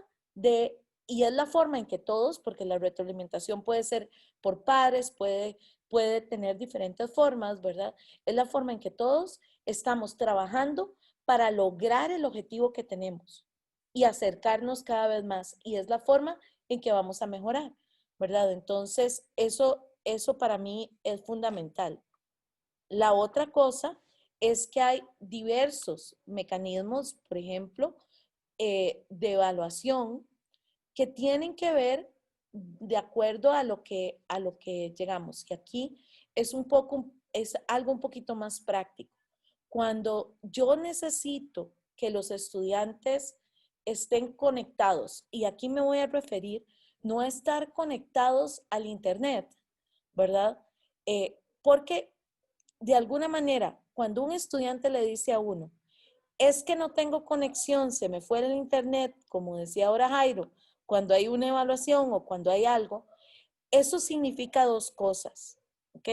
y es la forma en que todos, porque la retroalimentación puede ser por pares, puede tener diferentes formas, ¿verdad? Es la forma en que todos estamos trabajando para lograr el objetivo que tenemos y acercarnos cada vez más. Y es la forma en que vamos a mejorar, ¿verdad? Entonces, eso para mí es fundamental. La otra cosa es que hay diversos mecanismos, por ejemplo, de evaluación que tienen que ver de acuerdo a lo que llegamos, que aquí es algo un poquito más práctico. Cuando yo necesito que los estudiantes estén conectados, y aquí me voy a referir no a estar conectados al internet, ¿verdad? Porque de alguna manera, cuando un estudiante le dice a uno, es que no tengo conexión, se me fue el internet, como decía ahora Jairo, cuando hay una evaluación o cuando hay algo, eso significa dos cosas, ¿ok?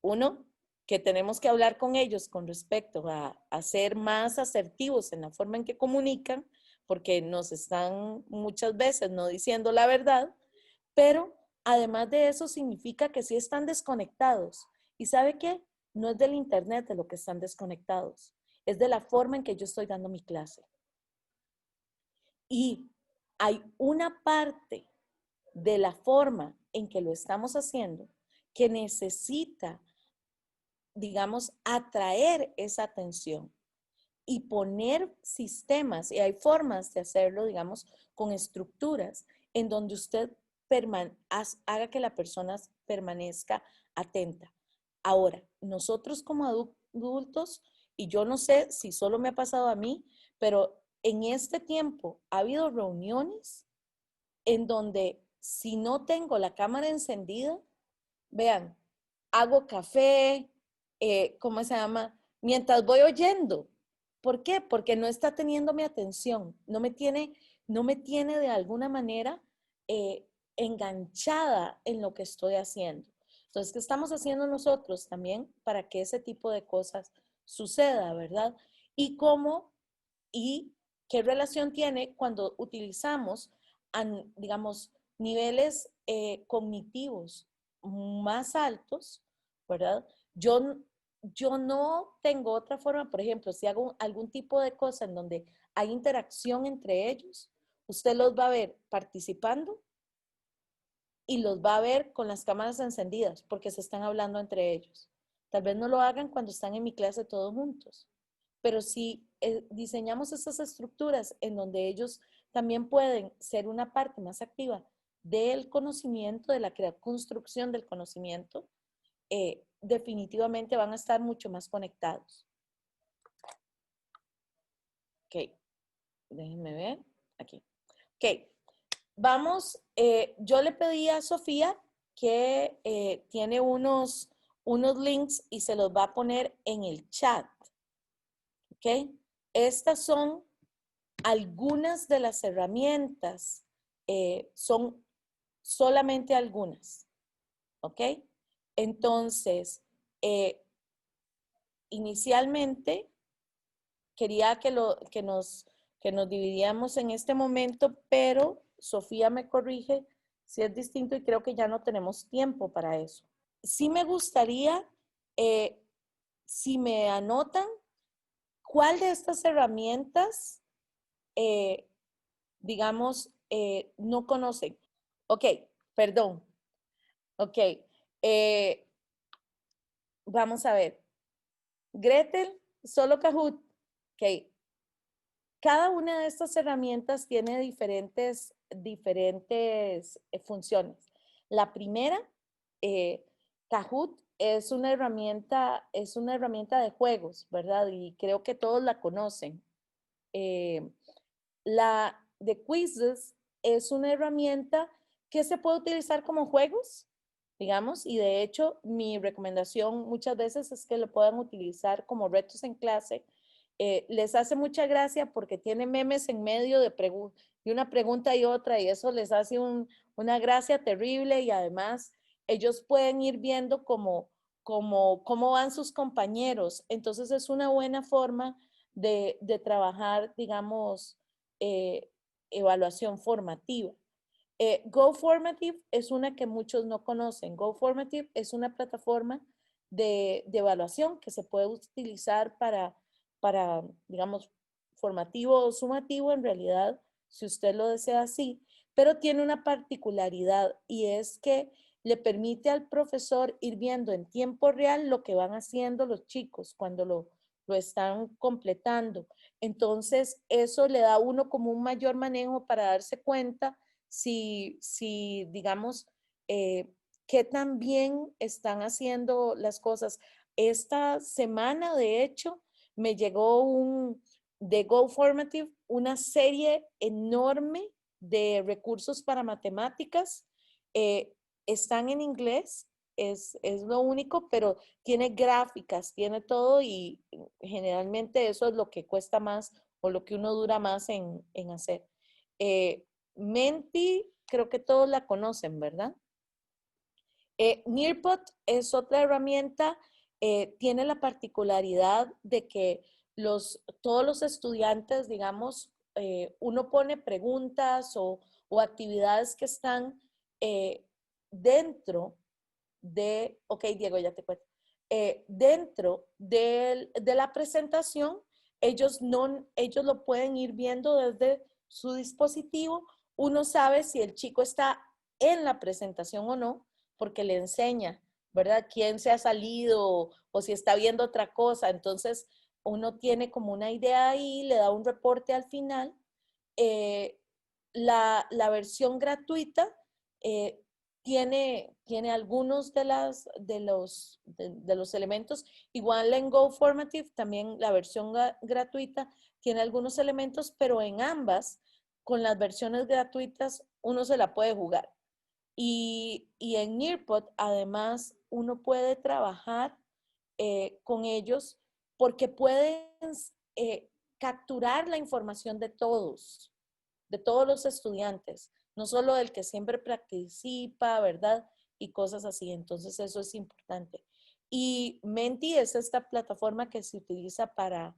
Uno, que tenemos que hablar con ellos con respecto a ser más asertivos en la forma en que comunican, porque nos están muchas veces no diciendo la verdad, pero además de eso significa que sí están desconectados. ¿Y sabe qué? No es del internet de lo que están desconectados, es de la forma en que yo estoy dando mi clase. Y hay una parte de la forma en que lo estamos haciendo que necesita, digamos, atraer esa atención y poner sistemas, y hay formas de hacerlo, digamos, con estructuras en donde usted haga que la persona permanezca atenta. Ahora, nosotros como adultos, y yo no sé si solo me ha pasado a mí, pero en este tiempo ha habido reuniones en donde si no tengo la cámara encendida, vean, hago café, ¿cómo se llama? Mientras voy oyendo. ¿Por qué? Porque no está teniendo mi atención, no me tiene de alguna manera enganchada en lo que estoy haciendo. Entonces, ¿qué estamos haciendo nosotros también para que ese tipo de cosas suceda, verdad? Y qué relación tiene cuando utilizamos, digamos, niveles cognitivos más altos, ¿verdad? Yo no tengo otra forma, por ejemplo, si hago algún tipo de cosa en donde hay interacción entre ellos, usted los va a ver participando y los va a ver con las cámaras encendidas porque se están hablando entre ellos. Tal vez no lo hagan cuando están en mi clase todos juntos, pero si diseñamos esas estructuras en donde ellos también pueden ser una parte más activa del conocimiento, de la construcción del conocimiento, definitivamente van a estar mucho más conectados. Ok, déjenme ver, aquí. Ok, vamos, yo le pedí a Sofía que tiene unos links y se los va a poner en el chat. Ok, estas son algunas de las herramientas, son solamente algunas. Ok, entonces, inicialmente quería que nos dividíamos en este momento, pero Sofía me corrige si es distinto y creo que ya no tenemos tiempo para eso. Sí me gustaría, si me anotan, ¿cuál de estas herramientas, digamos, no conocen? Ok, perdón. Ok, vamos a ver. Gretel, solo Kahoot. Ok. Cada una de estas herramientas tiene diferentes funciones. La primera, Kahoot, es una herramienta de juegos, ¿verdad? Y creo que todos la conocen. La de quizzes es una herramienta que se puede utilizar como juegos digamos, y de hecho mi recomendación muchas veces es que lo puedan utilizar como retos en clase. Les hace mucha gracia porque tiene memes en medio de una pregunta y otra, y eso les hace una gracia terrible, y además ellos pueden ir viendo cómo van sus compañeros. Entonces es una buena forma de trabajar, digamos, evaluación formativa. GoFormative es una que muchos no conocen. GoFormative es una plataforma de evaluación que se puede utilizar para, digamos, formativo o sumativo en realidad, si usted lo desea así, pero tiene una particularidad, y es que le permite al profesor ir viendo en tiempo real lo que van haciendo los chicos cuando lo están completando. Entonces, eso le da a uno como un mayor manejo para darse cuenta si digamos, qué tan bien están haciendo las cosas. Esta semana, de hecho, me llegó de GoFormative una serie enorme de recursos para matemáticas. Están en inglés, es lo único, pero tiene gráficas, tiene todo, y generalmente eso es lo que cuesta más o lo que uno dura más en hacer. Menti, creo que todos la conocen, ¿verdad? Nearpod es otra herramienta, tiene la particularidad de que todos los estudiantes, digamos, uno pone preguntas o actividades que están dentro ok, Diego, ya te cuento, dentro de la presentación, ellos lo pueden ir viendo desde su dispositivo. Uno sabe si el chico está en la presentación o no, porque le enseña, ¿verdad? Quién se ha salido o si está viendo otra cosa. Entonces, uno tiene como una idea ahí, le da un reporte al final. La versión gratuita tiene algunos de los elementos. Igual en GoFormative, también la versión gratuita tiene algunos elementos, pero en ambas, con las versiones gratuitas, uno se la puede jugar. Y en Nearpod, además, uno puede trabajar con ellos porque pueden capturar la información de todos los estudiantes, no solo del que siempre participa, ¿verdad? Y cosas así. Entonces eso es importante. Y Menti es esta plataforma que se utiliza para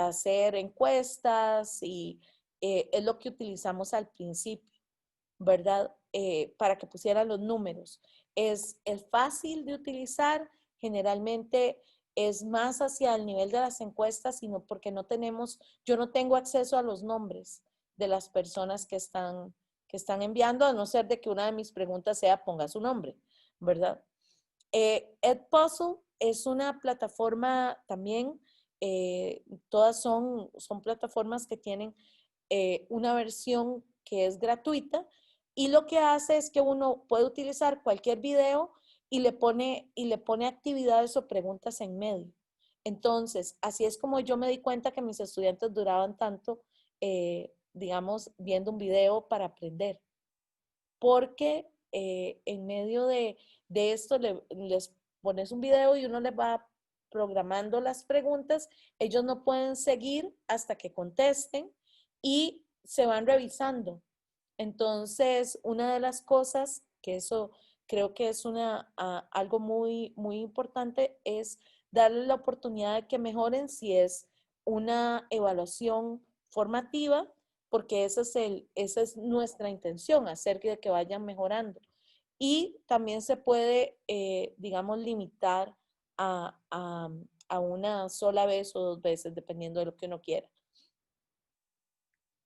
hacer encuestas, y es lo que utilizamos al principio, ¿verdad? Para que pusieran los números. Es fácil de utilizar, generalmente es más hacia el nivel de las encuestas, sino porque yo no tengo acceso a los nombres de las personas que están enviando, a no ser de que una de mis preguntas sea ponga su nombre, ¿verdad? Edpuzzle es una plataforma también, todas son plataformas que tienen una versión que es gratuita, y lo que hace es que uno puede utilizar cualquier video y le pone actividades o preguntas en medio. Entonces, así es como yo me di cuenta que mis estudiantes duraban tanto, digamos, viendo un video para aprender. Porque en medio de esto les pones un video y uno les va programando las preguntas. Ellos no pueden seguir hasta que contesten y se van revisando. Entonces, una de las cosas que eso creo que es algo muy, muy importante, es darle la oportunidad de que mejoren si es una evaluación formativa, porque esa es nuestra intención, hacer que vayan mejorando. Y también se puede, digamos, limitar a una sola vez o 2 veces, dependiendo de lo que uno quiera.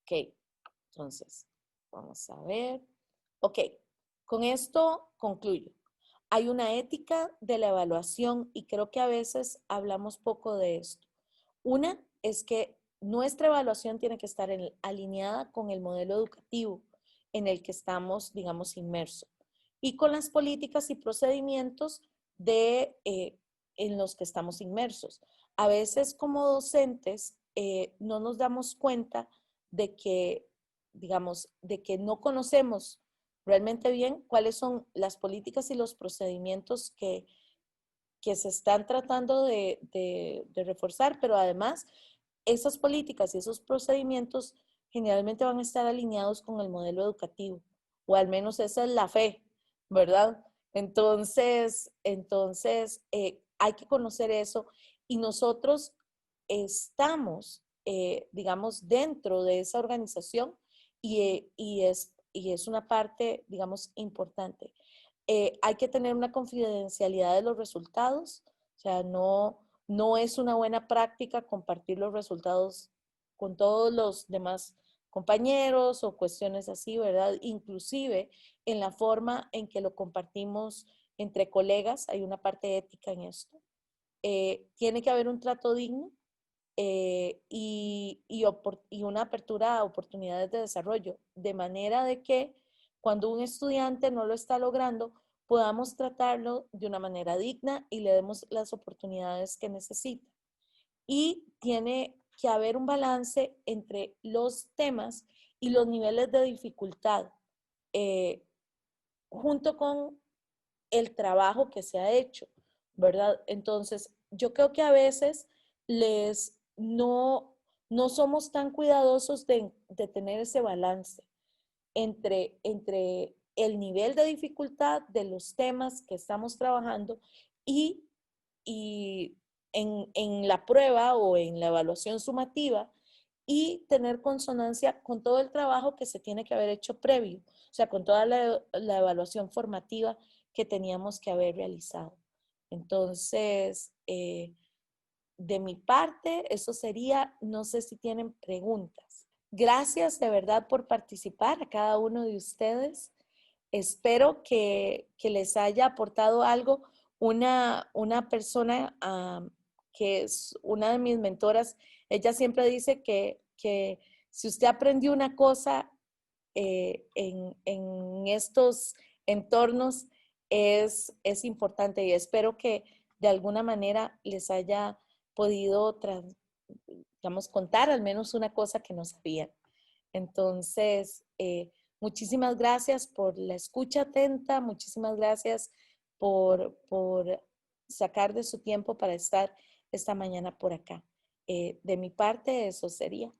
Ok, entonces, vamos a ver. Ok, con esto concluyo. Hay una ética de la evaluación y creo que a veces hablamos poco de esto. Una es que nuestra evaluación tiene que estar alineada con el modelo educativo en el que estamos, digamos, inmersos, y con las políticas y procedimientos en los que estamos inmersos. A veces como docentes no nos damos cuenta de que, digamos, de que no conocemos realmente bien cuáles son las políticas y los procedimientos que se están tratando de reforzar, pero además esas políticas y esos procedimientos generalmente van a estar alineados con el modelo educativo, o al menos esa es la fe, ¿verdad? Entonces hay que conocer eso y nosotros estamos, digamos, dentro de esa organización y es una parte, digamos, importante. Hay que tener una confidencialidad de los resultados, o sea, no es una buena práctica compartir los resultados con todos los demás compañeros o cuestiones así, ¿verdad? Inclusive en la forma en que lo compartimos entre colegas, hay una parte ética en esto. Tiene que haber un trato digno y una apertura a oportunidades de desarrollo, de manera de que cuando un estudiante no lo está logrando, podamos tratarlo de una manera digna y le demos las oportunidades que necesita. Y tiene que haber un balance entre los temas y los niveles de dificultad, junto con el trabajo que se ha hecho, ¿verdad? Entonces, yo creo que a veces no somos tan cuidadosos de tener ese balance entre el nivel de dificultad de los temas que estamos trabajando y en la prueba o en la evaluación sumativa y tener consonancia con todo el trabajo que se tiene que haber hecho previo, o sea, con toda la evaluación formativa que teníamos que haber realizado. Entonces, de mi parte, eso sería, no sé si tienen preguntas. Gracias de verdad por participar a cada uno de ustedes. Espero que les haya aportado algo. Una persona que es una de mis mentoras, ella siempre dice que si usted aprendió una cosa en estos entornos es importante y espero que de alguna manera les haya podido, digamos, contar al menos una cosa que no sabían. Entonces, muchísimas gracias por la escucha atenta, muchísimas gracias por sacar de su tiempo para estar esta mañana por acá. De mi parte, eso sería.